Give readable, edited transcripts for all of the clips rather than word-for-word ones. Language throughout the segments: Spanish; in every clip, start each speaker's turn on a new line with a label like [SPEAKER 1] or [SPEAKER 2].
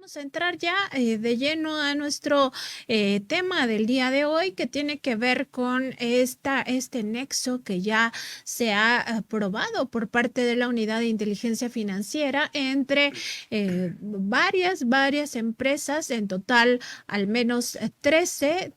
[SPEAKER 1] Vamos a entrar ya de lleno a nuestro tema del día de hoy, que tiene que ver con este nexo que ya se ha aprobado por parte de la Unidad de Inteligencia Financiera entre varias empresas, en total al menos 13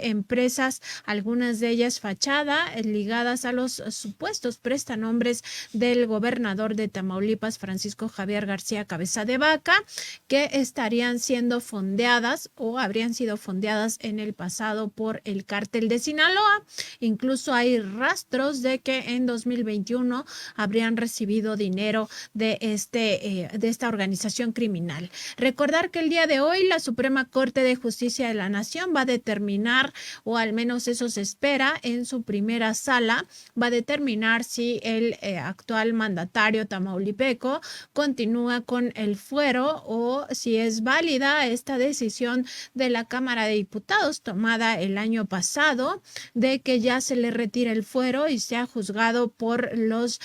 [SPEAKER 1] empresas, algunas de ellas fachada, ligadas a los supuestos prestanombres del gobernador de Tamaulipas, Francisco Javier García Cabeza de Vaca, que estarían siendo fondeadas o habrían sido fondeadas en el pasado por el cártel de Sinaloa. Incluso hay rastros de que en 2021 habrían recibido dinero de esta organización criminal. Recordar que el día de hoy la Suprema Corte de Justicia de la Nación va a determinar, o al menos eso se espera en su primera sala, va a determinar si el actual mandatario tamaulipeco continúa con el fuero o si es válida esta decisión de la Cámara de Diputados tomada el año pasado de que ya se le retire el fuero y sea juzgado por los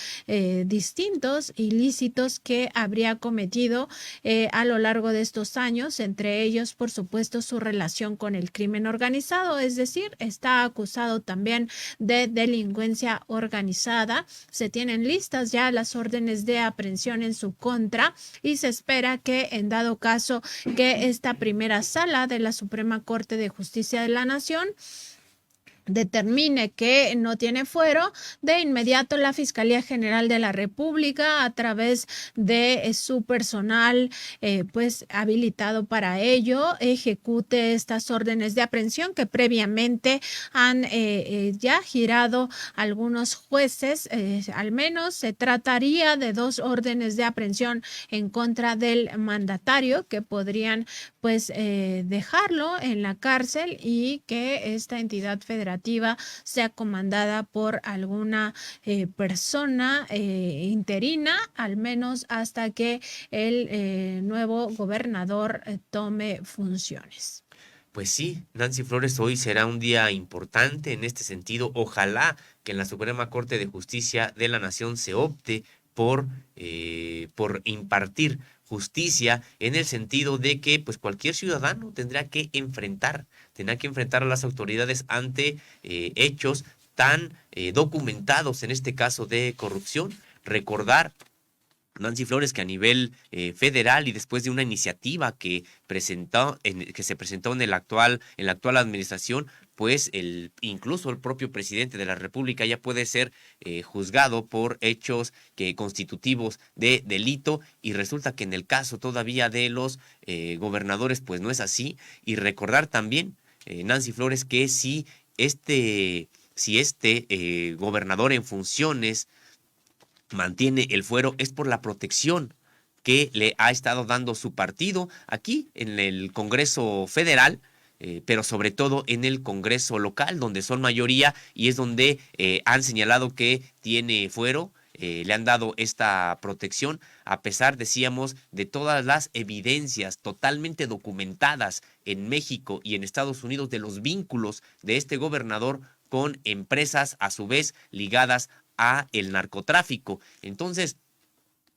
[SPEAKER 1] distintos ilícitos que habría cometido a lo largo de estos años, entre ellos, por supuesto, su relación con el crimen organizado, es decir, está acusado también de delincuencia organizada. Se tienen listas ya las órdenes de aprehensión en su contra y se espera que, en dado caso que esta primera sala de la Suprema Corte de Justicia de la Nación determine que no tiene fuero, de inmediato la Fiscalía General de la República, a través de su personal pues habilitado para ello, ejecute estas órdenes de aprehensión que previamente han ya girado algunos jueces. Al menos se trataría de 2 órdenes de aprehensión en contra del mandatario que podrían pues dejarlo en la cárcel y que esta entidad federativa sea comandada por alguna persona interina, al menos hasta que el nuevo gobernador tome funciones.
[SPEAKER 2] Pues sí, Nancy Flores, hoy será un día importante en este sentido. Ojalá que en la Suprema Corte de Justicia de la Nación se opte por impartir justicia, en el sentido de que pues cualquier ciudadano tendrá que enfrentar a las autoridades ante hechos tan documentados, en este caso de corrupción. Recordar, Nancy Flores, que a nivel federal, y después de una iniciativa que se presentó en la actual administración, pues incluso el propio presidente de la República ya puede ser juzgado por hechos constitutivos de delito, y resulta que en el caso todavía de los gobernadores pues no es así. Y recordar también, Nancy Flores, que si este gobernador en funciones mantiene el fuero, es por la protección que le ha estado dando su partido aquí en el Congreso Federal, pero sobre todo en el Congreso local, donde son mayoría y es donde han señalado que tiene fuero. Le han dado esta protección, a pesar, decíamos, de todas las evidencias totalmente documentadas en México y en Estados Unidos de los vínculos de este gobernador con empresas a su vez ligadas a el narcotráfico. Entonces,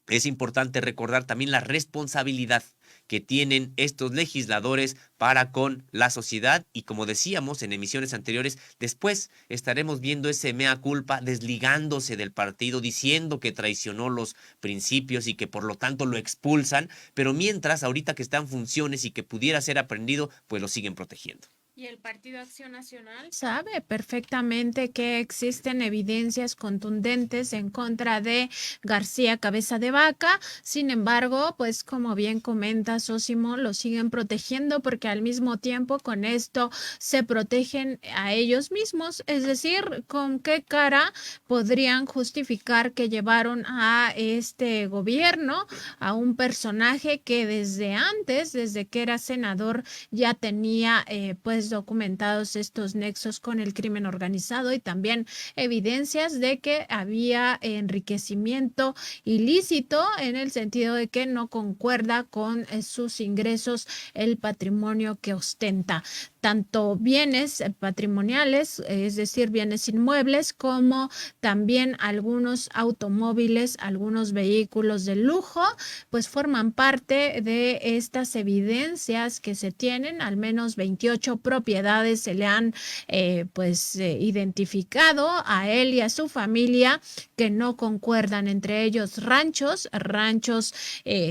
[SPEAKER 2] es importante recordar también la responsabilidad que tienen estos legisladores para con la sociedad, y como decíamos en emisiones anteriores, después estaremos viendo ese mea culpa desligándose del partido, diciendo que traicionó los principios y que por lo tanto lo expulsan, pero mientras, ahorita que está en funciones y que pudiera ser aprendido, pues lo siguen protegiendo.
[SPEAKER 1] Y el Partido Acción Nacional sabe perfectamente que existen evidencias contundentes en contra de García Cabeza de Vaca. Sin embargo, pues como bien comenta Sósimo, lo siguen protegiendo porque al mismo tiempo con esto se protegen a ellos mismos. Es decir, ¿con qué cara podrían justificar que llevaron a este gobierno a un personaje que desde antes, desde que era senador, ya tenía pues documentados estos nexos con el crimen organizado y también evidencias de que había enriquecimiento ilícito, en el sentido de que no concuerda con sus ingresos el patrimonio que ostenta? tanto bienes patrimoniales, es decir, bienes inmuebles, como también algunos automóviles, algunos vehículos de lujo, pues forman parte de estas evidencias que se tienen. Al menos 28 propiedades se le han identificado a él y a su familia que no concuerdan, entre ellos ranchos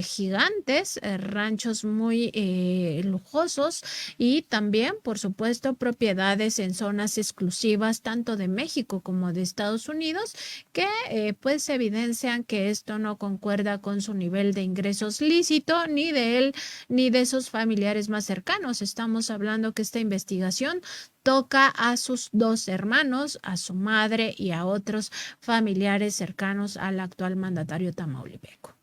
[SPEAKER 1] gigantes, ranchos muy lujosos, y también, por supuesto, propiedades en zonas exclusivas tanto de México como de Estados Unidos, que pues evidencian que esto no concuerda con su nivel de ingresos lícito, ni de él ni de sus familiares más cercanos. Estamos hablando que esta investigación toca a sus 2 hermanos, a su madre y a otros familiares cercanos al actual mandatario tamaulipeco.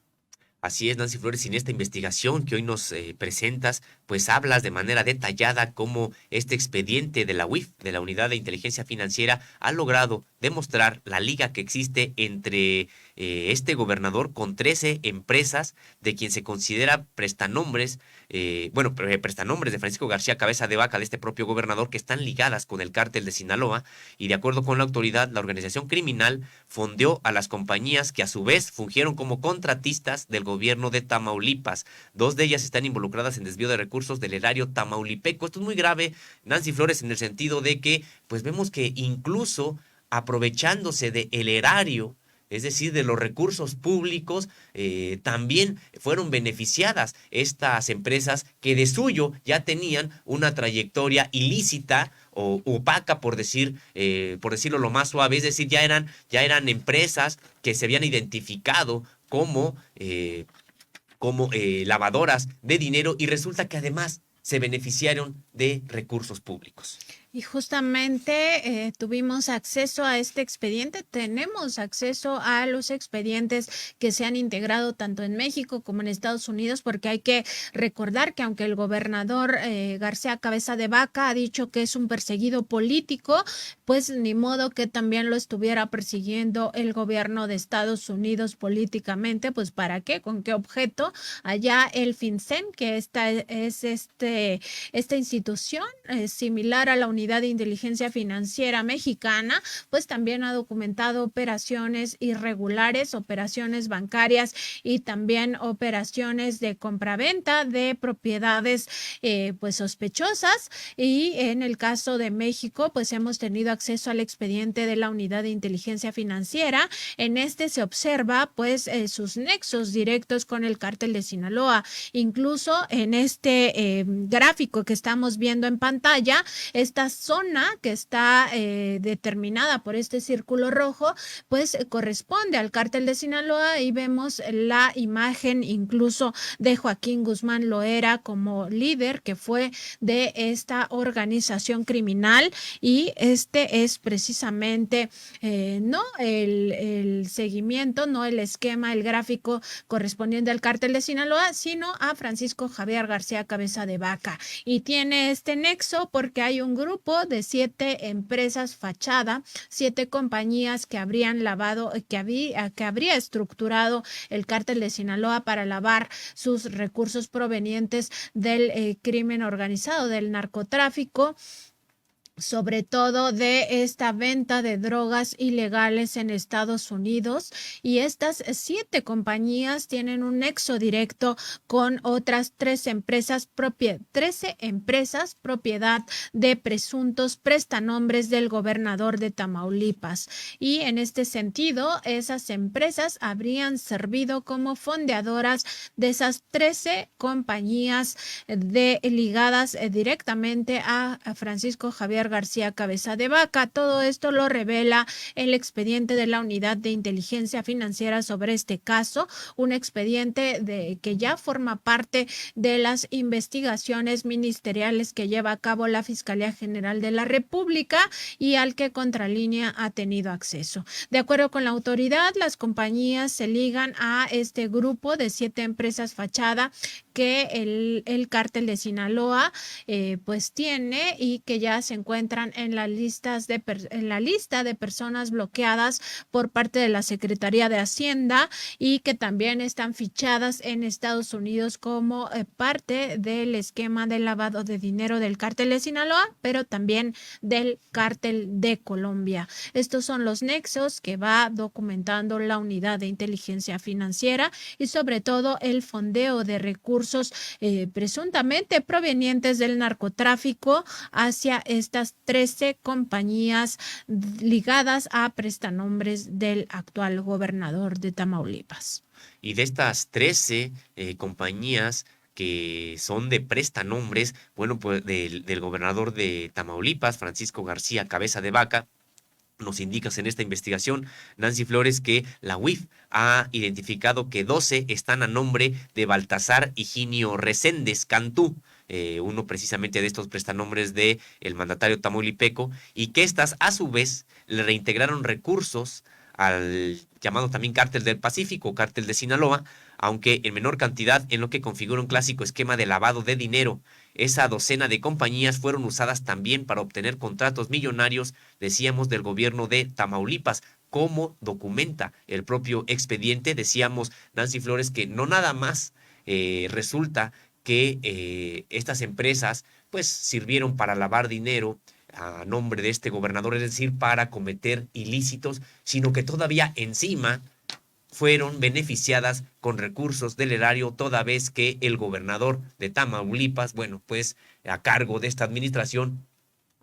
[SPEAKER 2] Así es, Nancy Flores, en esta investigación que hoy nos presentas, pues hablas de manera detallada cómo este expediente de la UIF, de la Unidad de Inteligencia Financiera, ha logrado demostrar la liga que existe entre este gobernador con 13 empresas de quien se considera prestanombres, prestanombres de Francisco García Cabeza de Vaca, de este propio gobernador, que están ligadas con el cártel de Sinaloa, y de acuerdo con la autoridad, la organización criminal fondeó a las compañías que a su vez fungieron como contratistas del gobierno de Tamaulipas. 2 de ellas están involucradas en desvío de recursos del erario tamaulipeco. Esto es muy grave, Nancy Flores, en el sentido de que, pues vemos que incluso aprovechándose del erario, es decir, de los recursos públicos, también fueron beneficiadas estas empresas que de suyo ya tenían una trayectoria ilícita o opaca, por decirlo lo más suave, es decir, ya eran empresas que se habían identificado como lavadoras de dinero, y resulta que además se beneficiaron de recursos públicos.
[SPEAKER 1] Y justamente tuvimos acceso a este expediente, tenemos acceso a los expedientes que se han integrado tanto en México como en Estados Unidos, porque hay que recordar que aunque el gobernador García Cabeza de Vaca ha dicho que es un perseguido político, pues ni modo que también lo estuviera persiguiendo el gobierno de Estados Unidos políticamente. Pues ¿para qué? ¿Con qué objeto? Allá el FinCEN, que esta institución similar a la Unidad de Inteligencia Financiera Mexicana, pues también ha documentado operaciones irregulares, operaciones bancarias y también operaciones de compraventa de propiedades pues sospechosas. Y en el caso de México, pues hemos tenido acceso al expediente de la Unidad de Inteligencia Financiera. En este se observa pues sus nexos directos con el cártel de Sinaloa. Incluso en este gráfico que estamos viendo en pantalla, esta zona que está determinada por este círculo rojo, pues corresponde al cártel de Sinaloa, y vemos la imagen incluso de Joaquín Guzmán Loera como líder que fue de esta organización criminal. Y este es precisamente no el seguimiento, no el esquema, el gráfico correspondiente al cártel de Sinaloa, sino a Francisco Javier García Cabeza de Vaca. Y tiene este nexo porque hay un grupo de 7 empresas fachada, 7 compañías que habrían lavado, que habría estructurado el cártel de Sinaloa para lavar sus recursos provenientes del crimen organizado, del narcotráfico, sobre todo de esta venta de drogas ilegales en Estados Unidos. Y estas 7 compañías tienen un nexo directo con otras 13 empresas propiedad de presuntos prestanombres del gobernador de Tamaulipas. Y en este sentido, esas empresas habrían servido como fondeadoras de esas 13 compañías ligadas directamente a Francisco Javier García Cabeza de Vaca. Todo esto lo revela el expediente de la Unidad de Inteligencia Financiera sobre este caso, un expediente que ya forma parte de las investigaciones ministeriales que lleva a cabo la Fiscalía General de la República y al que Contralínea ha tenido acceso. De acuerdo con la autoridad, las compañías se ligan a este grupo de 7 empresas fachada que el cártel de Sinaloa pues tiene y que ya se encuentran en la lista de personas bloqueadas por parte de la Secretaría de Hacienda y que también están fichadas en Estados Unidos como parte del esquema de lavado de dinero del cártel de Sinaloa, pero también del cártel de Colombia. Estos son los nexos que va documentando la unidad de inteligencia financiera y sobre todo el fondeo de recursos presuntamente provenientes del narcotráfico hacia estas 13 compañías ligadas a prestanombres del actual gobernador de Tamaulipas.
[SPEAKER 2] Y de estas 13 compañías que son de prestanombres, bueno, pues del gobernador de Tamaulipas, Francisco García Cabeza de Vaca, nos indicas en esta investigación, Nancy Flores, que la UIF ha identificado que 12 están a nombre de Baltasar Higinio Reséndez Cantú, uno precisamente de estos prestanombres de el mandatario tamaulipeco, y que estas a su vez le reintegraron recursos al llamado también Cártel del Pacífico, Cártel de Sinaloa, aunque en menor cantidad en lo que configura un clásico esquema de lavado de dinero. Esa docena de compañías fueron usadas también para obtener contratos millonarios, decíamos, del gobierno de Tamaulipas. Como documenta el propio expediente, decíamos, Nancy Flores, que no nada más resulta que estas empresas pues sirvieron para lavar dinero a nombre de este gobernador, es decir, para cometer ilícitos, sino que todavía encima fueron beneficiadas con recursos del erario, toda vez que el gobernador de Tamaulipas, bueno, pues a cargo de esta administración,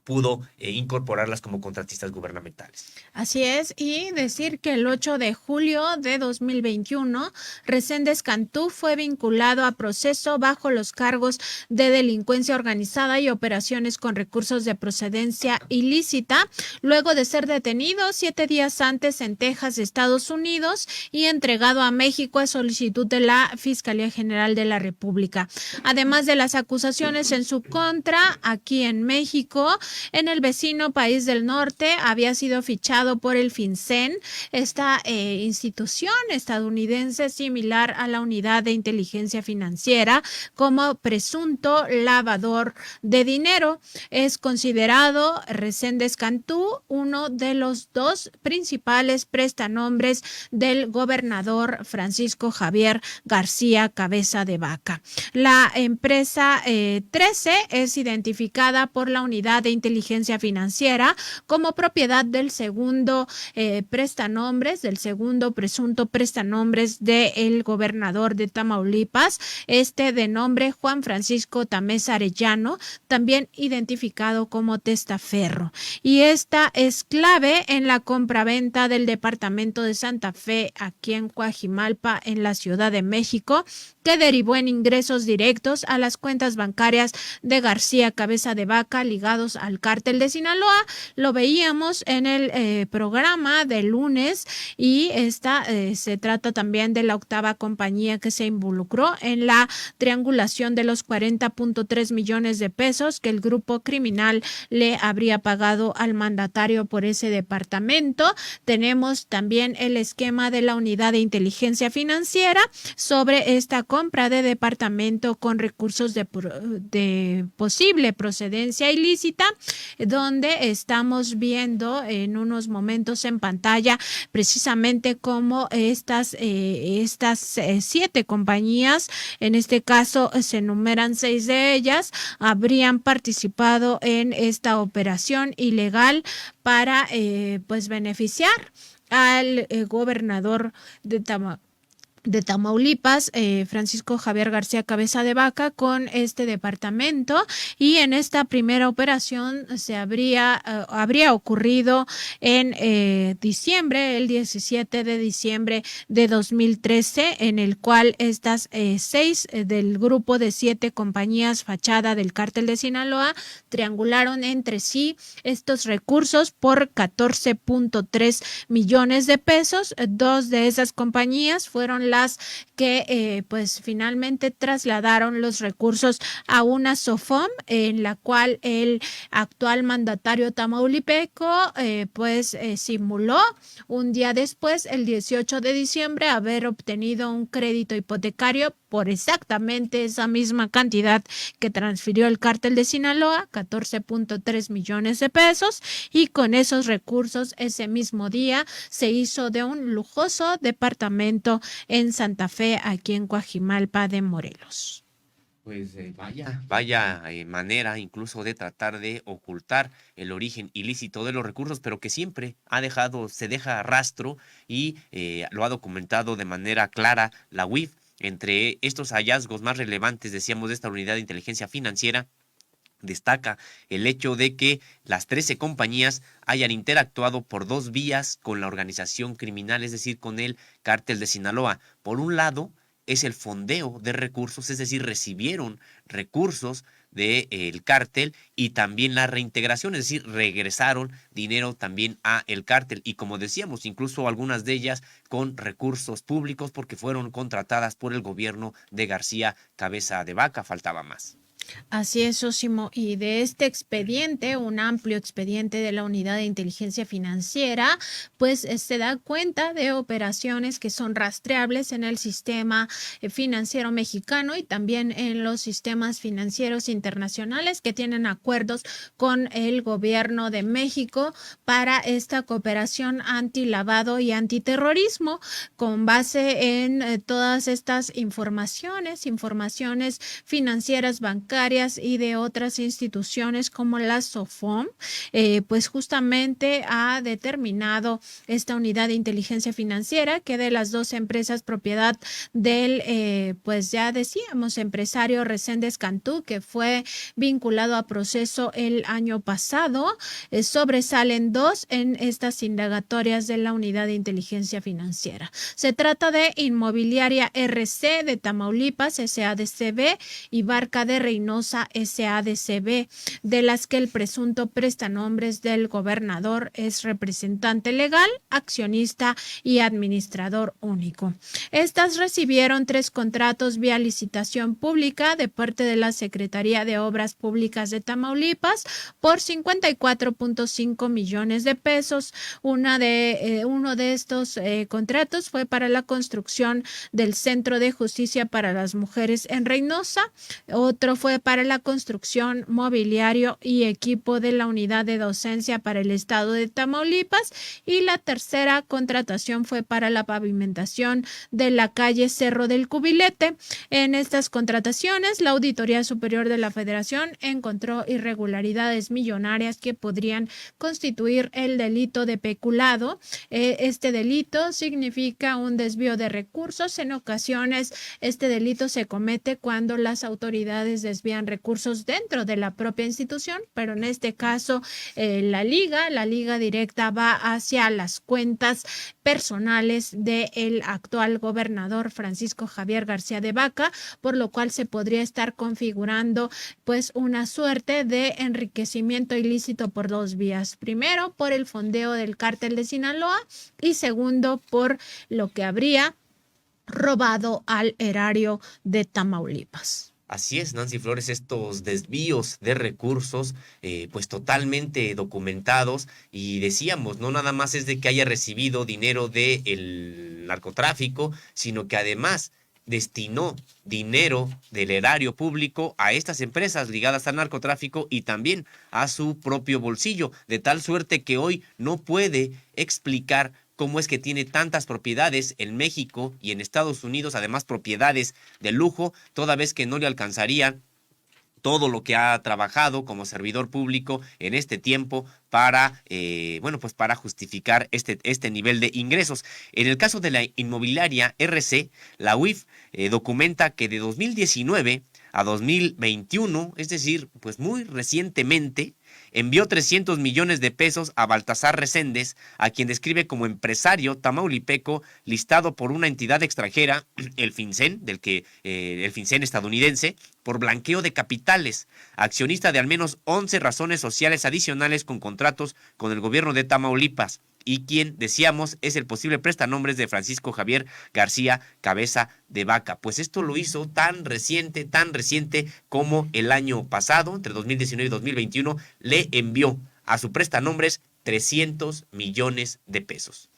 [SPEAKER 2] pudo incorporarlas como contratistas gubernamentales.
[SPEAKER 1] Así es, y decir que el 8 de julio de 2021, Reséndez Cantú fue vinculado a proceso bajo los cargos de delincuencia organizada y operaciones con recursos de procedencia ilícita, luego de ser detenido 7 días antes en Texas, Estados Unidos, y entregado a México a solicitud de la Fiscalía General de la República. Además de las acusaciones en su contra, aquí en México, en el vecino país del norte, había sido fichado por el FinCEN, esta institución estadounidense similar a la Unidad de Inteligencia Financiera, como presunto lavador de dinero. Es considerado Reséndez Cantú uno de los 2 principales prestanombres del gobernador Francisco Javier García Cabeza de Vaca. La empresa 13 es identificada por la Unidad de Inteligencia Financiera como propiedad del segundo prestanombres, del segundo presunto prestanombres del gobernador de Tamaulipas, de nombre Juan Francisco Tamés Arellano, también identificado como testaferro. Y esta es clave en la compraventa del departamento de Santa Fe aquí en Coajimalpa, en la Ciudad de México, que derivó en ingresos directos a las cuentas bancarias de García Cabeza de Vaca ligados al cártel de Sinaloa. Lo veíamos en el programa del lunes y se trata también de la octava compañía que se involucró en la triangulación de los 40.3 millones de pesos que el grupo criminal le habría pagado al mandatario por ese departamento. Tenemos también el esquema de la Unidad de Inteligencia Financiera sobre esta compra de departamento con recursos de posible procedencia ilícita, donde estamos viendo en unos momentos en pantalla precisamente cómo estas 7 compañías, en este caso se enumeran 6 de ellas, habrían participado en esta operación ilegal para pues beneficiar al gobernador de Tamaulipas, Francisco Javier García Cabeza de Vaca, con este departamento. Y en esta primera operación habría ocurrido en diciembre, el 17 de diciembre de 2013, en el cual estas 6 del grupo de 7 compañías fachada del cártel de Sinaloa triangularon entre sí estos recursos por 14.3 millones de pesos. 2 de esas compañías fueron las que pues finalmente trasladaron los recursos a una SOFOM, en la cual el actual mandatario tamaulipeco simuló un día después, el 18 de diciembre, haber obtenido un crédito hipotecario por exactamente esa misma cantidad que transfirió el cártel de Sinaloa, 14.3 millones de pesos, y con esos recursos ese mismo día se hizo de un lujoso departamento en Santa Fe, aquí en Coajimalpa de Morelos.
[SPEAKER 2] Pues vaya manera incluso de tratar de ocultar el origen ilícito de los recursos, pero que siempre se deja rastro y lo ha documentado de manera clara la UIF. Entre estos hallazgos más relevantes, decíamos, de esta unidad de inteligencia financiera, destaca el hecho de que las 13 compañías hayan interactuado por dos vías con la organización criminal, es decir, con el cártel de Sinaloa. Por un lado, es el fondeo de recursos, es decir, recibieron recursos del cártel y también la reintegración, es decir, regresaron dinero también a el cártel y como decíamos, incluso algunas de ellas con recursos públicos porque fueron contratadas por el gobierno de García Cabeza de Vaca, faltaba más.
[SPEAKER 1] Así es, Sósimo. Y de este expediente, un amplio expediente de la Unidad de Inteligencia Financiera, pues se da cuenta de operaciones que son rastreables en el sistema financiero mexicano y también en los sistemas financieros internacionales que tienen acuerdos con el gobierno de México para esta cooperación antilavado y antiterrorismo con base en todas estas informaciones financieras, bancarias y de otras instituciones como la SOFOM, pues justamente ha determinado esta unidad de inteligencia financiera que de las dos empresas propiedad del, pues ya decíamos, empresario Reséndez Cantú, que fue vinculado a proceso el año pasado, sobresalen dos en estas indagatorias de la unidad de inteligencia financiera. Se trata de Inmobiliaria RC de Tamaulipas, SADCB, y Barca de Reynosa, SADCB, de las que el presunto prestanombres del gobernador es representante legal, accionista y administrador único. Estas recibieron 3 contratos vía licitación pública de parte de la Secretaría de Obras Públicas de Tamaulipas por 54.5 millones de pesos. Uno de estos contratos fue para la construcción del Centro de Justicia para las Mujeres en Reynosa, otro fue para la construcción, mobiliario y equipo de la unidad de docencia para el estado de Tamaulipas y la tercera contratación fue para la pavimentación de la calle Cerro del Cubilete. En estas contrataciones, la Auditoría Superior de la Federación encontró irregularidades millonarias que podrían constituir el delito de peculado. Este delito significa un desvío de recursos. En ocasiones, este delito se comete cuando las autoridades desvían recursos dentro de la propia institución, pero en este caso la liga directa va hacia las cuentas personales del actual gobernador Francisco Javier García de Vaca, por lo cual se podría estar configurando pues una suerte de enriquecimiento ilícito por dos vías. Primero, por el fondeo del cártel de Sinaloa y segundo, por lo que habría robado al erario de Tamaulipas.
[SPEAKER 2] Así es, Nancy Flores, estos desvíos de recursos, pues totalmente documentados y decíamos, no nada más es de que haya recibido dinero del narcotráfico, sino que además destinó dinero del erario público a estas empresas ligadas al narcotráfico y también a su propio bolsillo, de tal suerte que hoy no puede explicar cómo es que tiene tantas propiedades en México y en Estados Unidos, además propiedades de lujo, toda vez que no le alcanzaría todo lo que ha trabajado como servidor público en este tiempo para, pues para justificar este nivel de ingresos. En el caso de la inmobiliaria RC, la UIF documenta que de 2019 a 2021, es decir, pues muy recientemente, envió 300 millones de pesos a Baltasar Reséndez, a quien describe como empresario tamaulipeco listado por una entidad extranjera, el FinCEN, el FinCEN estadounidense, por blanqueo de capitales, accionista de al menos 11 razones sociales adicionales con contratos con el gobierno de Tamaulipas, y quien, decíamos, es el posible prestanombres de Francisco Javier García Cabeza de Vaca. Pues esto lo hizo tan reciente como el año pasado, entre 2019 y 2021, le envió a su prestanombres 300 millones de pesos.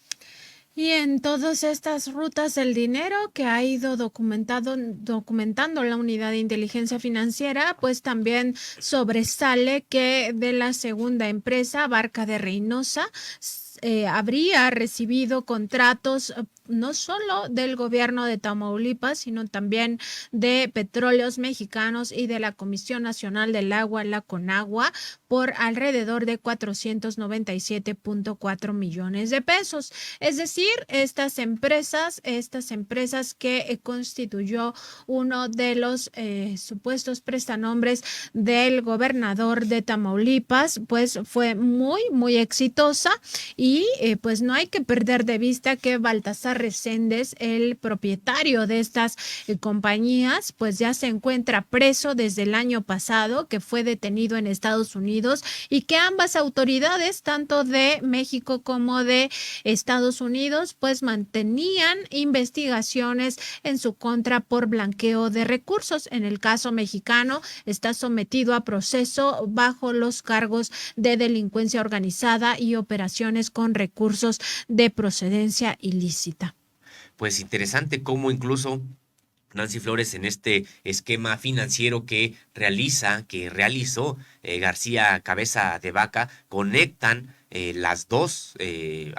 [SPEAKER 1] Y en todas estas rutas del dinero que ha ido documentando la unidad de inteligencia financiera, pues también sobresale que de la segunda empresa, Barca de Reynosa, habría recibido contratos no solo del gobierno de Tamaulipas, sino también de Petróleos Mexicanos y de la Comisión Nacional del Agua, la CONAGUA, por alrededor de 497.4 millones de pesos. Es decir, estas empresas que constituyó uno de los supuestos prestanombres del gobernador de Tamaulipas, pues fue muy exitosa y pues no hay que perder de vista que Baltasar Reséndez, el propietario de estas compañías, pues ya se encuentra preso desde el año pasado, que fue detenido en Estados Unidos y que ambas autoridades, tanto de México como de Estados Unidos, pues mantenían investigaciones en su contra por blanqueo de recursos. En el caso mexicano, está sometido a proceso bajo los cargos de delincuencia organizada y operaciones con recursos de procedencia ilícita.
[SPEAKER 2] Pues interesante cómo incluso Nancy Flores en este esquema financiero que realizó García Cabeza de Vaca, conectan las dos,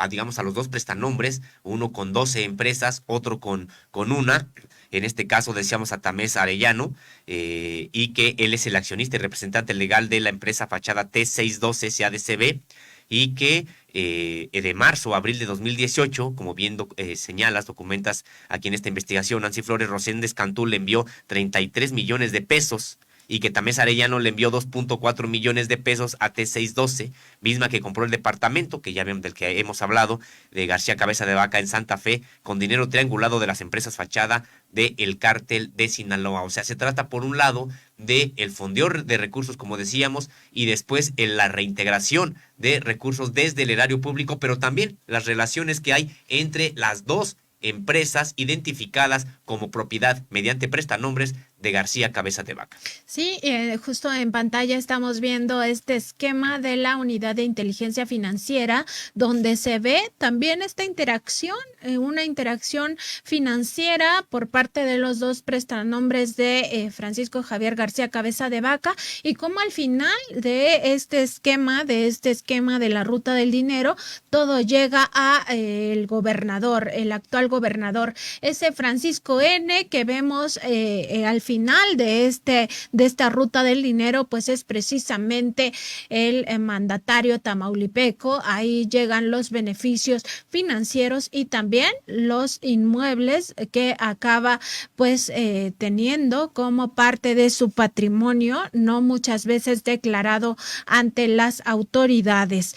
[SPEAKER 2] digamos a los dos prestanombres, uno con 12 empresas, otro con una. En este caso decíamos a Tamés Arellano, y que él es el accionista y representante legal de la empresa fachada T612 SADCB, y que de marzo a abril de 2018, como bien documentas aquí en esta investigación, Nancy Flores Roséndez Cantú le envió 33 millones de pesos y que Tamés Arellano le envió 2.4 millones de pesos a T612, misma que compró el departamento, que ya vemos del que hemos hablado, de García Cabeza de Vaca en Santa Fe, con dinero triangulado de las empresas fachada del cártel de Sinaloa. O sea, se trata por un lado de el fondeo de recursos, como decíamos, y después en la reintegración de recursos desde el erario público, pero también las relaciones que hay entre las dos empresas identificadas como propiedad mediante prestanombres de García Cabeza de Vaca.
[SPEAKER 1] Sí, justo en pantalla estamos viendo este esquema de la unidad de inteligencia financiera, donde se ve también esta interacción, una interacción financiera por parte de los dos prestanombres de Francisco Javier García Cabeza de Vaca, y cómo al final de este esquema de la ruta del dinero, todo llega a el gobernador, el actual gobernador, ese Francisco N., que vemos al final de esta ruta del dinero, pues es precisamente el mandatario tamaulipeco. Ahí llegan los beneficios financieros y también los inmuebles que acaba pues teniendo como parte de su patrimonio, no muchas veces declarado ante las autoridades.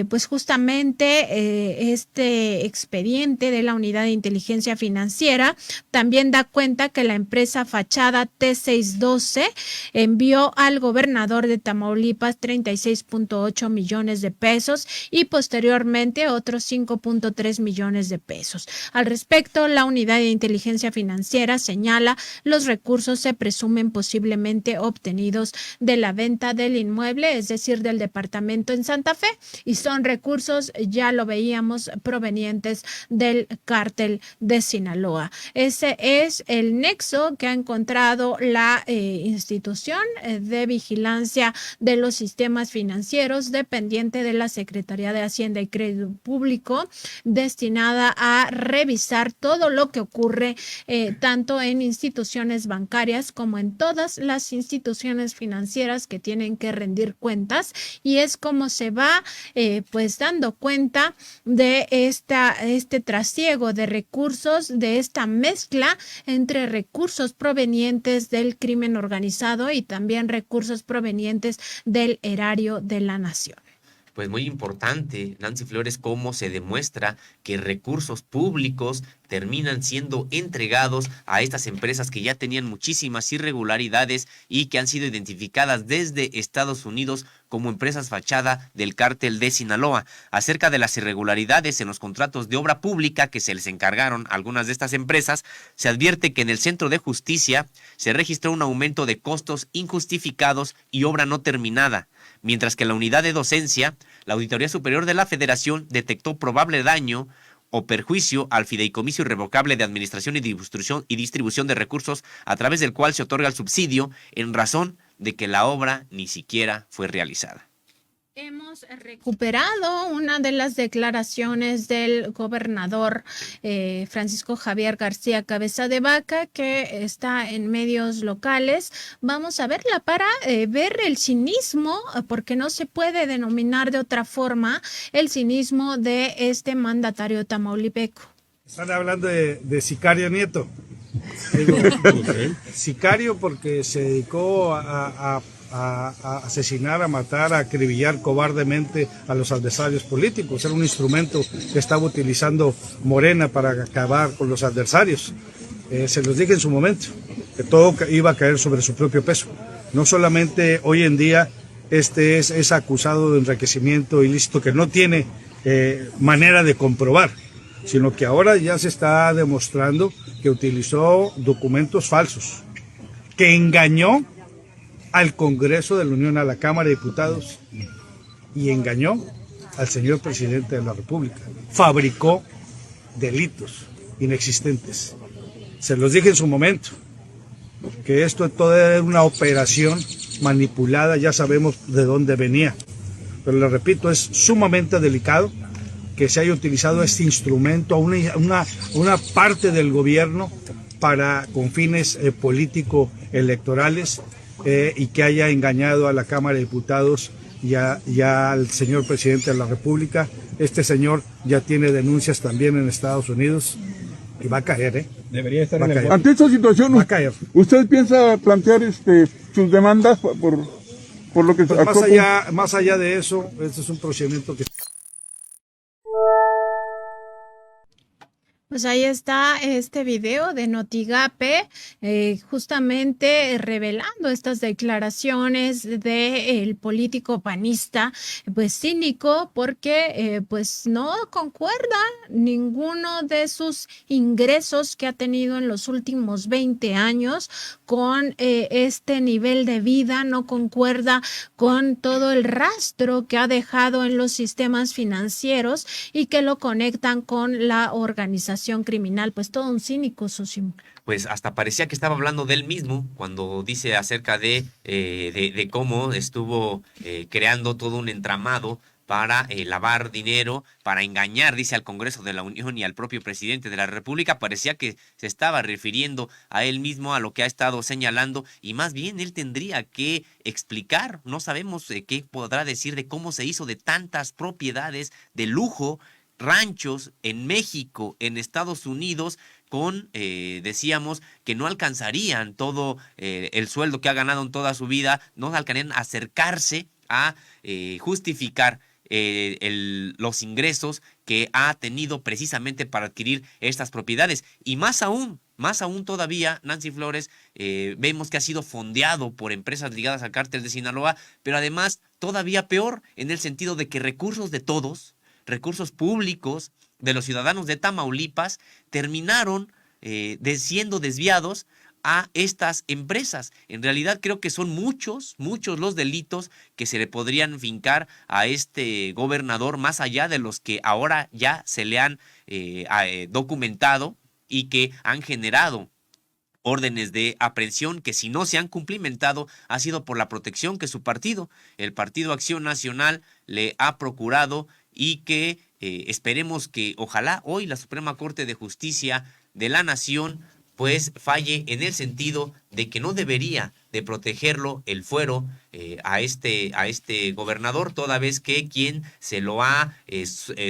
[SPEAKER 1] Pues justamente este expediente de la unidad de inteligencia financiera también da cuenta que la empresa fachada T612 envió al gobernador de Tamaulipas 36.8 millones de pesos y posteriormente otros 5.3 millones de pesos. Al respecto, la unidad de inteligencia financiera señala los recursos se presumen posiblemente obtenidos de la venta del inmueble, es decir, del departamento en Santa Fe, y son recursos, ya lo veíamos, provenientes del cártel de Sinaloa. Ese es el nexo que ha encontrado la institución de vigilancia de los sistemas financieros dependiente de la Secretaría de Hacienda y Crédito Público, destinada a revisar todo lo que ocurre tanto en instituciones bancarias como en todas las instituciones financieras que tienen que rendir cuentas, y es como se va pues dando cuenta de este trasiego de recursos, de esta mezcla entre recursos provenientes del crimen organizado y también recursos provenientes del erario de la nación.
[SPEAKER 2] Pues muy importante, Nancy Flores, cómo se demuestra que recursos públicos terminan siendo entregados a estas empresas que ya tenían muchísimas irregularidades y que han sido identificadas desde Estados Unidos como empresas fachada del cártel de Sinaloa. Acerca de las irregularidades en los contratos de obra pública que se les encargaron a algunas de estas empresas, se advierte que en el Centro de Justicia se registró un aumento de costos injustificados y obra no terminada, mientras que en la unidad de docencia, la Auditoría Superior de la Federación detectó probable daño o perjuicio al fideicomiso irrevocable de administración y distribución de recursos a través del cual se otorga el subsidio en razón de que la obra ni siquiera fue realizada.
[SPEAKER 1] Hemos recuperado una de las declaraciones del gobernador Francisco Javier García Cabeza de Vaca, que está en medios locales. Vamos a verla para ver el cinismo, porque no se puede denominar de otra forma el cinismo de este mandatario tamaulipeco.
[SPEAKER 3] Están hablando de sicario Nieto. Digo, sicario porque se dedicó a asesinar, a matar, a acribillar cobardemente a los adversarios políticos. Era un instrumento que estaba utilizando Morena para acabar con los adversarios. Se los dije en su momento, que todo iba a caer sobre su propio peso. No solamente hoy en día es acusado de enriquecimiento ilícito que no tiene manera de comprobar, sino que ahora ya se está demostrando que utilizó documentos falsos, que engañó al Congreso de la Unión, a la Cámara de Diputados, y engañó al señor presidente de la República. Fabricó delitos inexistentes. Se los dije en su momento, que esto todo era una operación manipulada, ya sabemos de dónde venía. Pero le repito, es sumamente delicado que se haya utilizado este instrumento a una parte del gobierno con fines político-electorales, y que haya engañado a la Cámara de Diputados y al señor presidente de la República. Este señor ya tiene denuncias también en Estados Unidos y va a caer,
[SPEAKER 4] Debería estar
[SPEAKER 3] va
[SPEAKER 4] en
[SPEAKER 3] a caer.
[SPEAKER 4] Ante esta situación,
[SPEAKER 3] Va a caer.
[SPEAKER 4] ¿usted piensa plantear sus demandas por lo que
[SPEAKER 3] Pues más allá de eso, este es un procedimiento que...
[SPEAKER 1] Pues ahí está este video de Notigape, justamente revelando estas declaraciones del político panista, pues cínico, porque pues no concuerda ninguno de sus ingresos que ha tenido en los últimos 20 años con este nivel de vida, no concuerda con todo el rastro que ha dejado en los sistemas financieros y que lo conectan con la organización criminal. Pues todo un cínico, socio.
[SPEAKER 2] Pues hasta parecía que estaba hablando de él mismo cuando dice acerca de cómo estuvo creando todo un entramado para lavar dinero, para engañar, dice, al Congreso de la Unión y al propio presidente de la República. Parecía que se estaba refiriendo a él mismo, a lo que ha estado señalando, y más bien él tendría que explicar. No sabemos qué podrá decir de cómo se hizo de tantas propiedades de lujo, ranchos en México, en Estados Unidos, con, decíamos, que no alcanzarían todo el sueldo que ha ganado en toda su vida, no alcanzarían a acercarse a justificar los ingresos que ha tenido precisamente para adquirir estas propiedades. Y más aún todavía, Nancy Flores, vemos que ha sido fondeado por empresas ligadas al cártel de Sinaloa, pero además todavía peor, en el sentido de que recursos de todos, recursos públicos de los ciudadanos de Tamaulipas, terminaron siendo desviados a estas empresas. En realidad creo que son muchos los delitos que se le podrían fincar a este gobernador, más allá de los que ahora ya se le han documentado y que han generado órdenes de aprehensión que, si no se han cumplimentado, ha sido por la protección que su partido, el Partido Acción Nacional, le ha procurado, y que esperemos que ojalá hoy la Suprema Corte de Justicia de la Nación pues falle en el sentido de que no debería de protegerlo el fuero a este gobernador, toda vez que quien se lo ha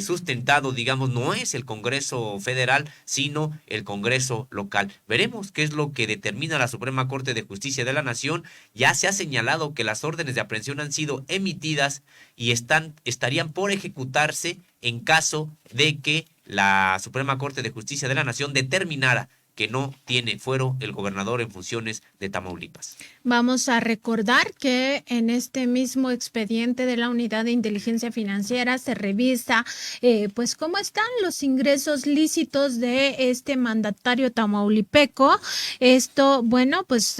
[SPEAKER 2] sustentado, digamos, no es el Congreso Federal, sino el Congreso local. Veremos qué es lo que determina la Suprema Corte de Justicia de la Nación. Ya se ha señalado que las órdenes de aprehensión han sido emitidas y estarían por ejecutarse en caso de que la Suprema Corte de Justicia de la Nación determinara que no tiene fuero el gobernador en funciones de Tamaulipas.
[SPEAKER 1] Vamos a recordar que en este mismo expediente de la Unidad de Inteligencia Financiera se revisa pues cómo están los ingresos lícitos de este mandatario tamaulipeco. Esto, bueno, pues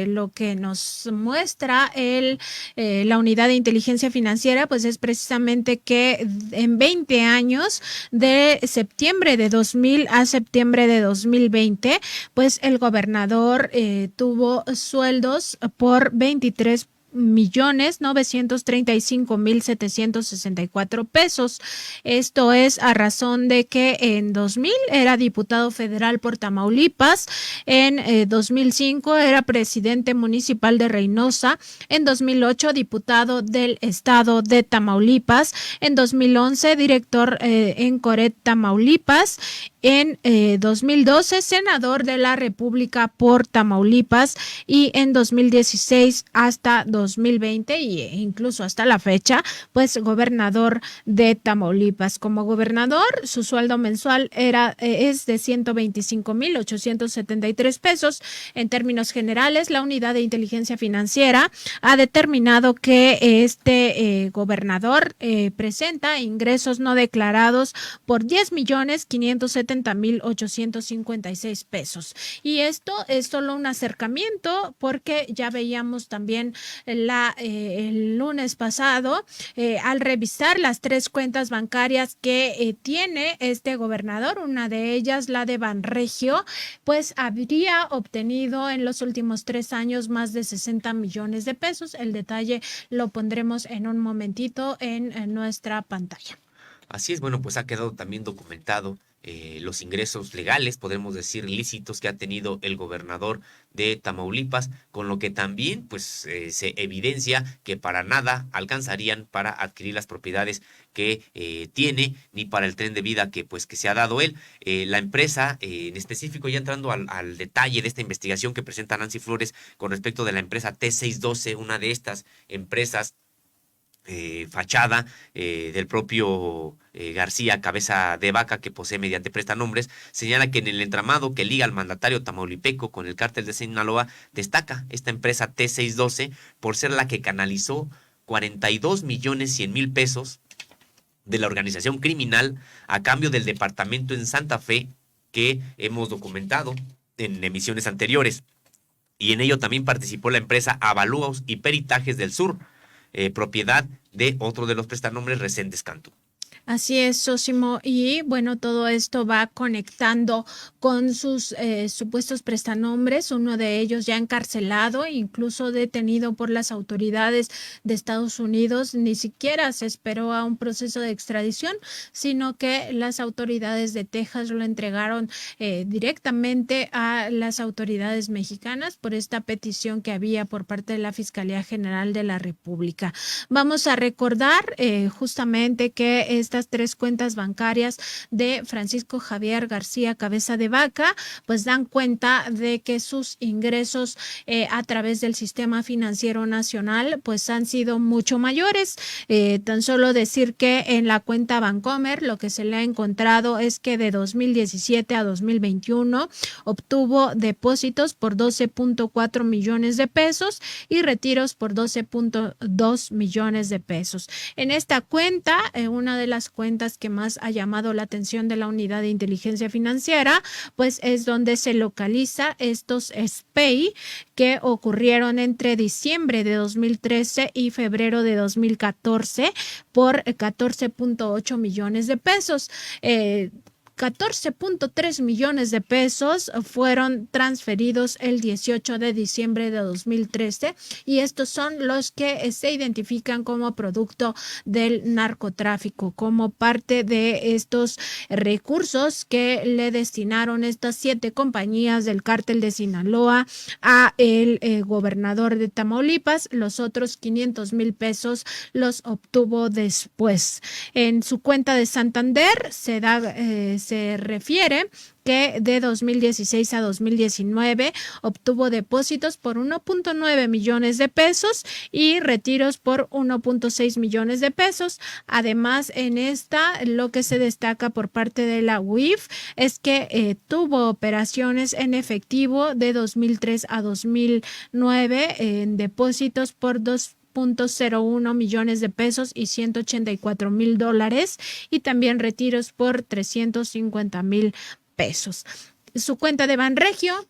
[SPEAKER 1] lo que nos muestra la Unidad de Inteligencia Financiera pues es precisamente que en 20 años, de septiembre de 2000 a septiembre de 2020, pues el gobernador tuvo sueldos por 23.935.764 pesos. Esto es a razón de que en 2000 era diputado federal por Tamaulipas, en 2005 era presidente municipal de Reynosa, en 2008 diputado del estado de Tamaulipas, en 2011 director en Coret, Tamaulipas, en 2012 senador de la República por Tamaulipas y en 2016 hasta 2020 e incluso hasta la fecha, pues gobernador de Tamaulipas. Como gobernador, su sueldo mensual es de 125.873 pesos. En términos generales, la Unidad de Inteligencia Financiera ha determinado que este gobernador presenta ingresos no declarados por 10.570.856 pesos. Y esto es solo un acercamiento porque ya veíamos también el lunes pasado, al revisar las 3 cuentas bancarias que tiene este gobernador, una de ellas, la de Banregio, pues habría obtenido en los últimos 3 años más de 60 millones de pesos. El detalle lo pondremos en un momentito en nuestra pantalla.
[SPEAKER 2] Así es, bueno, pues ha quedado también documentado los ingresos legales, podemos decir lícitos, que ha tenido el gobernador de Tamaulipas, con lo que también pues se evidencia que para nada alcanzarían para adquirir las propiedades que tiene, ni para el tren de vida que se ha dado él. La empresa, en específico, ya entrando al detalle de esta investigación que presenta Nancy Flores con respecto de la empresa T612, una de estas empresas fachada del propio García Cabeza de Vaca, que posee mediante prestanombres, señala que en el entramado que liga al mandatario tamaulipeco con el cártel de Sinaloa destaca esta empresa T612 por ser la que canalizó 42.100.000 pesos de la organización criminal a cambio del departamento en Santa Fe que hemos documentado en emisiones anteriores. Y en ello también participó la empresa Avalúos y Peritajes del Sur, propiedad de otro de los prestanombres, Reséndez Cantú.
[SPEAKER 1] Así es, Sósimo, y bueno, todo esto va conectando con sus supuestos prestanombres, uno de ellos ya encarcelado, incluso detenido por las autoridades de Estados Unidos. Ni siquiera se esperó a un proceso de extradición, sino que las autoridades de Texas lo entregaron directamente a las autoridades mexicanas por esta petición que había por parte de la Fiscalía General de la República. Vamos a recordar justamente que estas 3 cuentas bancarias de Francisco Javier García Cabeza de Vaca pues dan cuenta de que sus ingresos a través del sistema financiero nacional pues han sido mucho mayores. Tan solo decir que en la cuenta Bancomer lo que se le ha encontrado es que de 2017 a 2021 obtuvo depósitos por 12.4 millones de pesos y retiros por 12.2 millones de pesos. En esta cuenta, una de las cuentas que más ha llamado la atención de la Unidad de Inteligencia Financiera, pues es donde se localiza estos SPEI que ocurrieron entre diciembre de 2013 y febrero de 2014 por 14.8 millones de pesos. 14.3 millones de pesos fueron transferidos el 18 de diciembre de 2013 y estos son los que se identifican como producto del narcotráfico, como parte de estos recursos que le destinaron estas 7 compañías del cártel de Sinaloa a el gobernador de Tamaulipas. Los otros 500,000 pesos los obtuvo después. En su cuenta de Santander se se refiere que de 2016 a 2019 obtuvo depósitos por 1.9 millones de pesos y retiros por 1.6 millones de pesos. Además, en esta, lo que se destaca por parte de la UIF es que tuvo operaciones en efectivo de 2003 a 2009 en depósitos por 2.01 millones de pesos y $184,000 y también retiros por 350,000 pesos. Su cuenta de Banregio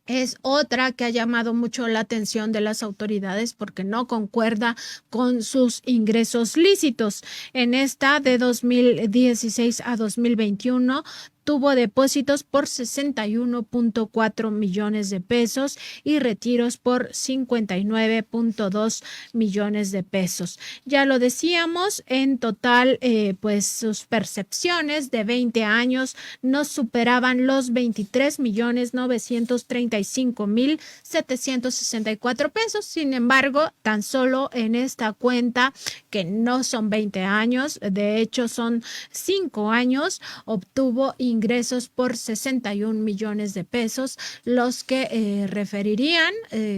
[SPEAKER 1] es otra que ha llamado mucho la atención de las autoridades porque no concuerda con sus ingresos lícitos. En esta de 2016 a 2021 tuvo depósitos por 61.4 millones de pesos y retiros por 59.2 millones de pesos. Ya lo decíamos, en total, pues sus percepciones de 20 años no superaban los 23,935,764 pesos. Sin embargo, tan solo en esta cuenta, que no son 20 años, de hecho son 5 años, obtuvo ingresos por 61 millones de pesos, los que referirían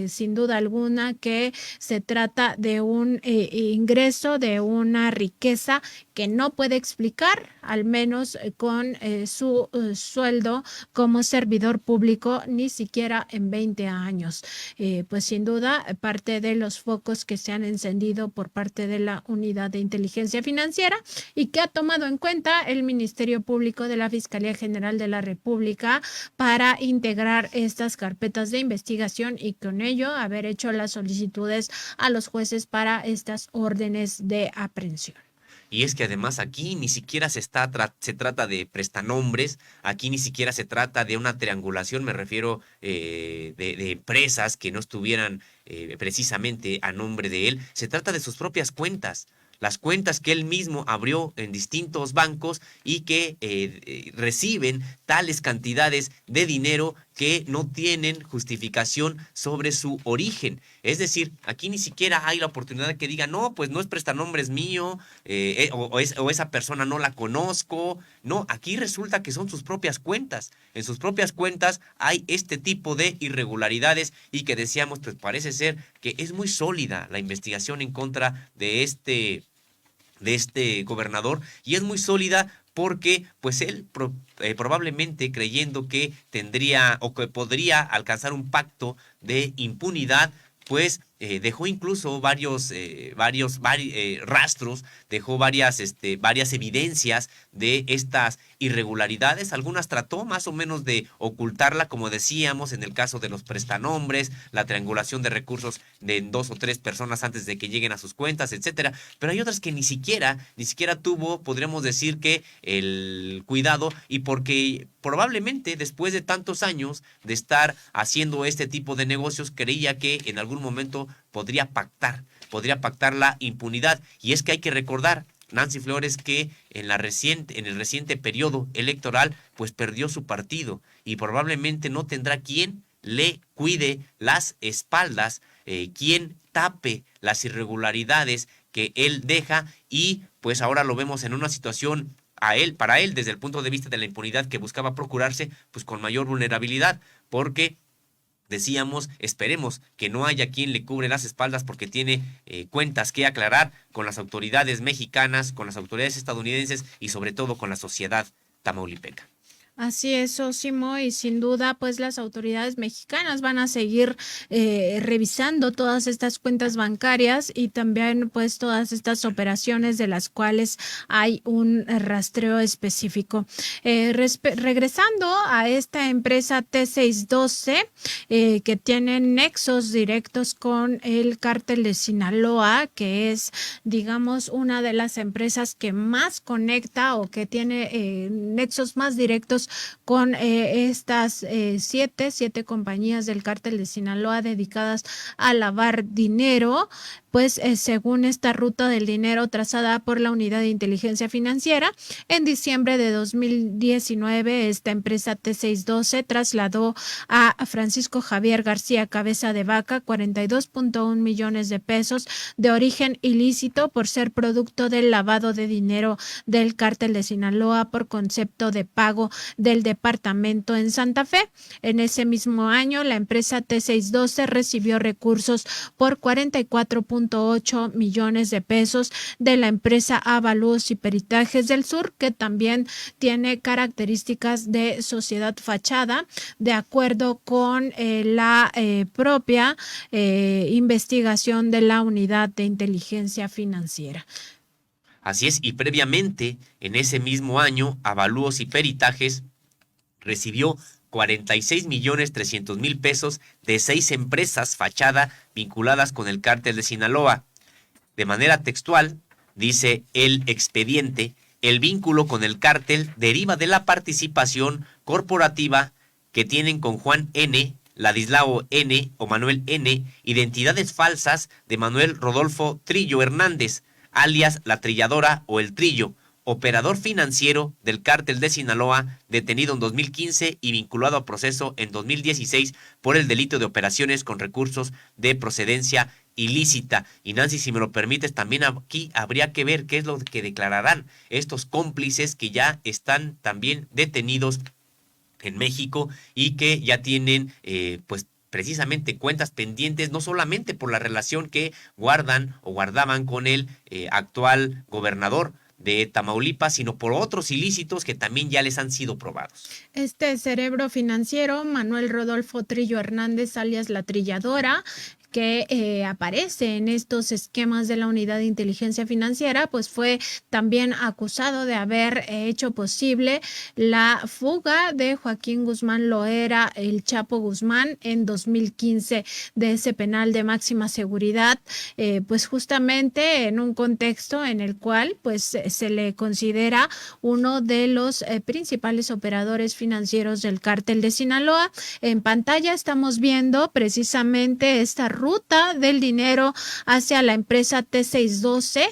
[SPEAKER 1] sin duda alguna que se trata de un ingreso, de una riqueza que no puede explicar, al menos con su sueldo como servidor público, ni siquiera en 20 años. Pues sin duda, parte de los focos que se han encendido por parte de la Unidad de Inteligencia Financiera y que ha tomado en cuenta el Ministerio Público de la Fiscalía General de la República para integrar estas carpetas de investigación y con ello haber hecho las solicitudes a los jueces para estas órdenes de aprehensión.
[SPEAKER 2] Y es que además aquí ni siquiera se trata de prestanombres, aquí ni siquiera se trata de una triangulación, me refiero de empresas que no estuvieran precisamente a nombre de él, se trata de sus propias cuentas. Las cuentas que él mismo abrió en distintos bancos y que reciben tales cantidades de dinero que no tienen justificación sobre su origen. Es decir, aquí ni siquiera hay la oportunidad de que diga, no, pues no es prestanombre, es mío, o esa persona no la conozco. No, aquí resulta que son sus propias cuentas. En sus propias cuentas hay este tipo de irregularidades y que decíamos, pues parece ser que es muy sólida la investigación en contra de este gobernador y es muy sólida porque pues él probablemente creyendo que tendría o que podría alcanzar un pacto de impunidad, pues dejó incluso varios rastros, dejó varias evidencias de estas irregularidades. Algunas trató más o menos de ocultarla, como decíamos, en el caso de los prestanombres, la triangulación de recursos de 2 o 3 personas antes de que lleguen a sus cuentas, etcétera. Pero hay otras que ni siquiera tuvo, podríamos decir que el cuidado, y porque probablemente después de tantos años de estar haciendo este tipo de negocios, creía que en algún momento podría pactar la impunidad. Y es que hay que recordar, Nancy Flores, que en el reciente periodo electoral, pues perdió su partido y probablemente no tendrá quien le cuide las espaldas, quien tape las irregularidades que él deja, y pues ahora lo vemos en una situación para él, desde el punto de vista de la impunidad que buscaba procurarse, pues con mayor vulnerabilidad, porque decíamos, esperemos que no haya quien le cubre las espaldas porque tiene cuentas que aclarar con las autoridades mexicanas, con las autoridades estadounidenses y sobre todo con la sociedad tamaulipeca.
[SPEAKER 1] Así es, Sósimo, y sin duda, pues las autoridades mexicanas van a seguir revisando todas estas cuentas bancarias y también pues todas estas operaciones de las cuales hay un rastreo específico. Regresando a esta empresa T612, que tiene nexos directos con el cártel de Sinaloa, que es, digamos, una de las empresas que más conecta o que tiene nexos más directos con estas siete compañías del cártel de Sinaloa dedicadas a lavar dinero. Pues según esta ruta del dinero trazada por la Unidad de Inteligencia Financiera, en diciembre de 2019 esta empresa T612 trasladó a Francisco Javier García Cabeza de Vaca 42.1 millones de pesos de origen ilícito por ser producto del lavado de dinero del cártel de Sinaloa por concepto de pago del departamento en Santa Fe. En ese mismo año, la empresa T612 recibió recursos por 44.8 millones de pesos de la empresa Avalúos y Peritajes del Sur, que también tiene características de sociedad fachada, de acuerdo con la propia investigación de la Unidad de Inteligencia Financiera.
[SPEAKER 2] Así es, y previamente, en ese mismo año, Avalúos y Peritajes recibió 46.300.000 pesos de 6 empresas fachada vinculadas con el cártel de Sinaloa. De manera textual, dice el expediente, el vínculo con el cártel deriva de la participación corporativa que tienen con Juan N., Ladislao N. o Manuel N., identidades falsas de Manuel Rodolfo Trillo Hernández, alias La Trilladora o El Trillo, operador financiero del cártel de Sinaloa, detenido en 2015 y vinculado a proceso en 2016 por el delito de operaciones con recursos de procedencia ilícita. Y Nancy, si me lo permites, también aquí habría que ver qué es lo que declararán estos cómplices que ya están también detenidos en México y que ya tienen pues precisamente cuentas pendientes, no solamente por la relación que guardan o guardaban con el actual gobernador de Tamaulipas, sino por otros ilícitos que también ya les han sido probados.
[SPEAKER 1] Este cerebro financiero, Manuel Rodolfo Trillo Hernández, alias La Trilladora, que aparece en estos esquemas de la Unidad de Inteligencia Financiera, pues fue también acusado de haber hecho posible la fuga de Joaquín Guzmán Loera, el Chapo Guzmán, en 2015 de ese penal de máxima seguridad, pues justamente en un contexto en el cual pues se le considera uno de los principales operadores financieros del cártel de Sinaloa. En pantalla estamos viendo precisamente esta ruta del dinero hacia la empresa T612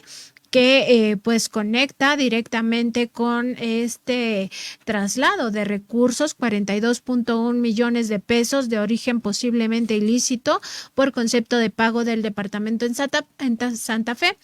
[SPEAKER 1] que pues conecta directamente con este traslado de recursos, 42.1 millones de pesos de origen posiblemente ilícito por concepto de pago del departamento en Santa Fe,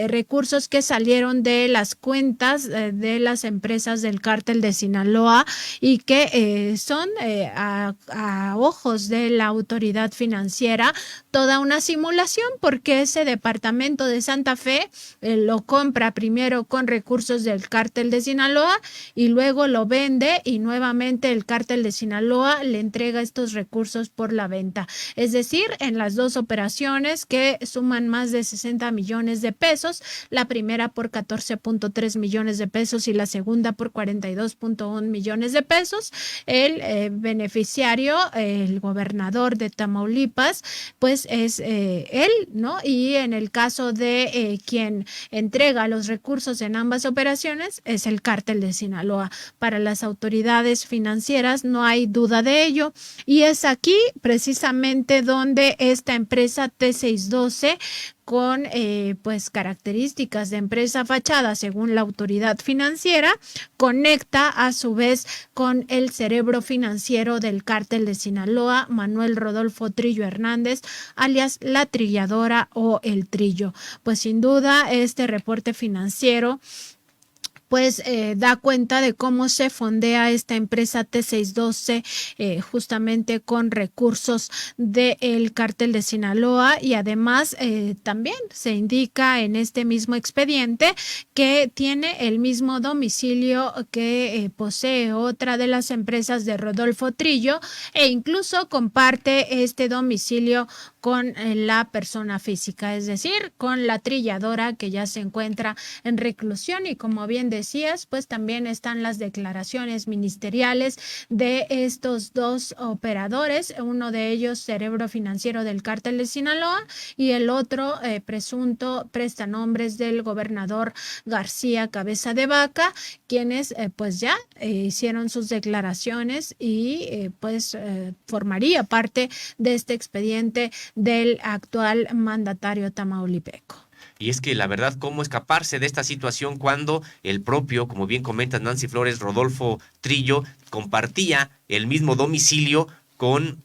[SPEAKER 1] recursos que salieron de las cuentas de las empresas del cártel de Sinaloa y que son a ojos de la autoridad financiera toda una simulación, porque ese departamento de Santa Fe lo compra primero con recursos del cártel de Sinaloa y luego lo vende y nuevamente el cártel de Sinaloa le entrega estos recursos por la venta. Es decir, en las dos operaciones que suman más de 60 millones de pesos, la primera por 14.3 millones de pesos y la segunda por 42.1 millones de pesos, el beneficiario, el gobernador de Tamaulipas, pues es él, ¿no? Y en el caso de quien entrega los recursos en ambas operaciones es el cártel de Sinaloa. Para las autoridades financieras no hay duda de ello y es aquí precisamente donde esta empresa T612 con pues características de empresa fachada según la autoridad financiera, conecta a su vez con el cerebro financiero del cártel de Sinaloa, Manuel Rodolfo Trillo Hernández, alias La Trilladora o El Trillo. Pues sin duda este reporte financiero pues da cuenta de cómo se fondea esta empresa T612 justamente con recursos del cártel de Sinaloa y además también se indica en este mismo expediente que tiene el mismo domicilio que posee otra de las empresas de Rodolfo Trillo e incluso comparte este domicilio con la persona física, es decir, con La Trilladora, que ya se encuentra en reclusión y como bien decías, pues también están las declaraciones ministeriales de estos dos operadores, uno de ellos cerebro financiero del cártel de Sinaloa y el otro presunto prestanombres del gobernador García Cabeza de Vaca, quienes pues ya hicieron sus declaraciones y pues formaría parte de este expediente del actual mandatario tamaulipeco.
[SPEAKER 2] Y es que la verdad, ¿cómo escaparse de esta situación cuando el propio, como bien comenta Nancy Flores, Rodolfo Trillo, compartía el mismo domicilio con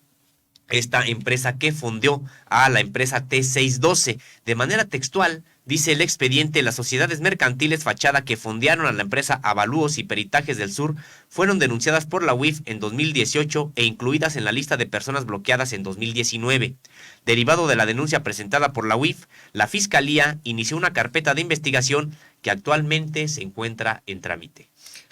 [SPEAKER 2] esta empresa que fondeó a la empresa T612? De manera textual, dice el expediente, las sociedades mercantiles fachada que fondearon a la empresa Avalúos y Peritajes del Sur fueron denunciadas por la UIF en 2018 e incluidas en la lista de personas bloqueadas en 2019. Derivado de la denuncia presentada por la UIF, la Fiscalía inició una carpeta de investigación que actualmente se encuentra en trámite.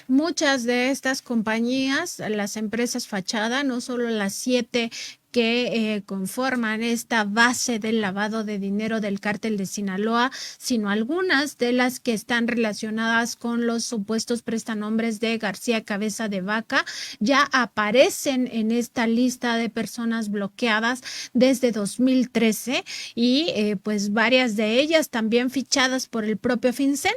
[SPEAKER 1] Muchas de estas compañías, las empresas fachada, no solo las 7 que conforman esta base del lavado de dinero del cártel de Sinaloa, sino algunas de las que están relacionadas con los supuestos prestanombres de García Cabeza de Vaca, ya aparecen en esta lista de personas bloqueadas desde 2013 y pues varias de ellas también fichadas por el propio FinCEN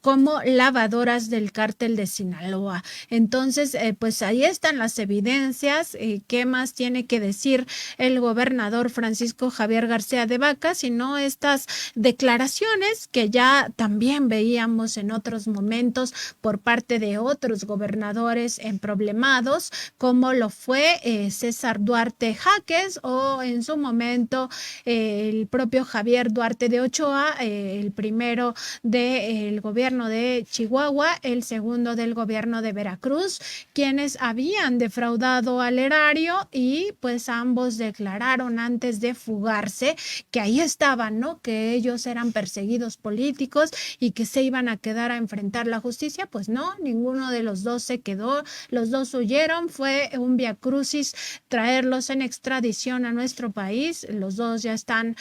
[SPEAKER 1] como lavadoras del cártel de Sinaloa. Entonces, pues ahí están las evidencias. ¿Qué más tiene que decir el gobernador Francisco Javier García de Vaca, sino estas declaraciones que ya también veíamos en otros momentos por parte de otros gobernadores emproblemados, como lo fue César Duarte Jaques o en su momento el propio Javier Duarte de Ochoa, el primero del gobierno de Chihuahua, el segundo del gobierno de Veracruz, quienes habían defraudado al erario y pues ambos declararon antes de fugarse que ahí estaban, ¿no? Que ellos eran perseguidos políticos y que se iban a quedar a enfrentar la justicia. Pues no, ninguno de los dos se quedó, los dos huyeron, fue un viacrucis traerlos en extradición a nuestro país, los dos ya están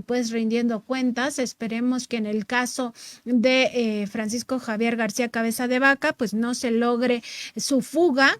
[SPEAKER 1] pues rindiendo cuentas. Esperemos que en el caso de Francisco Javier García Cabeza de Vaca pues no se logre su fuga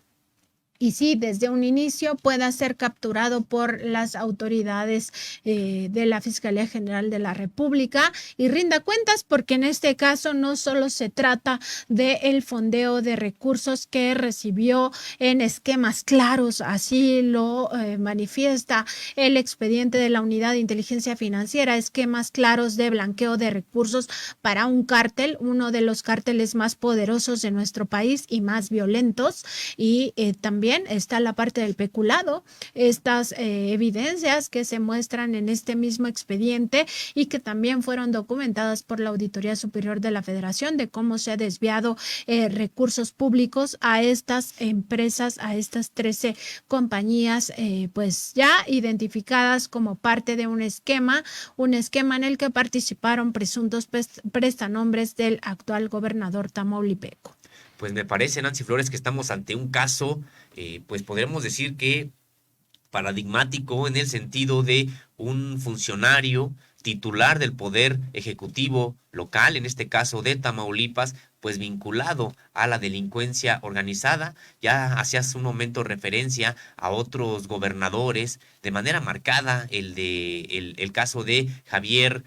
[SPEAKER 1] y sí, desde un inicio pueda ser capturado por las autoridades de la Fiscalía General de la República y rinda cuentas, porque en este caso no solo se trata del fondeo de recursos que recibió en esquemas claros, así lo manifiesta el expediente de la Unidad de Inteligencia Financiera, esquemas claros de blanqueo de recursos para un cártel, uno de los cárteles más poderosos de nuestro país y más violentos, y también está la parte del peculado, estas evidencias que se muestran en este mismo expediente y que también fueron documentadas por la Auditoría Superior de la Federación de cómo se ha desviado recursos públicos a estas empresas, a estas 13 compañías, pues ya identificadas como parte de un esquema en el que participaron presuntos prestanombres del actual gobernador tamaulipeco.
[SPEAKER 2] Pues me parece, Nancy Flores, que estamos ante un caso, pues podríamos decir que paradigmático en el sentido de un funcionario titular del Poder Ejecutivo local, en este caso de Tamaulipas, pues vinculado a la delincuencia organizada. Ya hacías un momento referencia a otros gobernadores, de manera marcada el caso de Javier,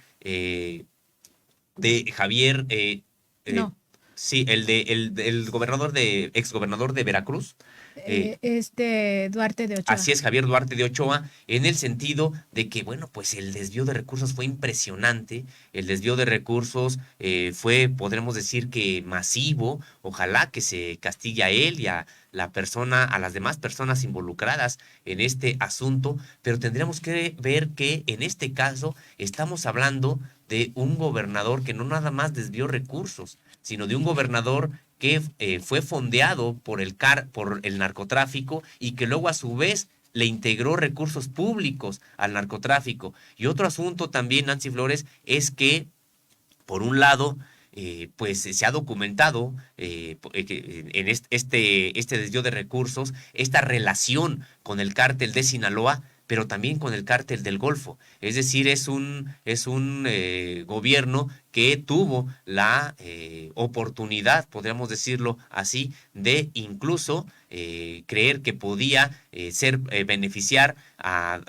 [SPEAKER 1] No.
[SPEAKER 2] Sí, el gobernador exgobernador de Veracruz.
[SPEAKER 1] Duarte de Ochoa.
[SPEAKER 2] Así es, Javier Duarte de Ochoa, en el sentido de que, bueno, pues el desvío de recursos fue impresionante, el desvío de recursos fue, podremos decir que masivo. Ojalá que se castigue a él y a las demás personas involucradas en este asunto, pero tendríamos que ver que en este caso estamos hablando de un gobernador que no nada más desvió recursos, sino de un gobernador que fue fondeado por el narcotráfico y que luego a su vez le integró recursos públicos al narcotráfico. Y otro asunto también, Nancy Flores, es que, por un lado, pues se ha documentado en este desvío de recursos, esta relación con el cártel de Sinaloa, pero también con el cártel del Golfo. Es decir, es un gobierno que tuvo la oportunidad, podríamos decirlo así, de incluso creer que podía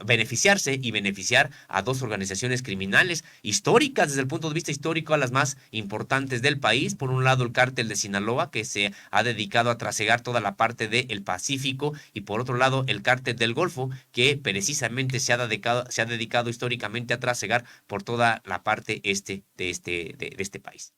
[SPEAKER 2] beneficiarse y beneficiar a dos organizaciones criminales históricas desde el punto de vista histórico, a las más importantes del país. Por un lado, el cártel de Sinaloa, que se ha dedicado a trasegar toda la parte del Pacífico, y por otro lado, el cártel del Golfo, que precisamente se ha dedicado históricamente a trasegar por toda la parte de este país.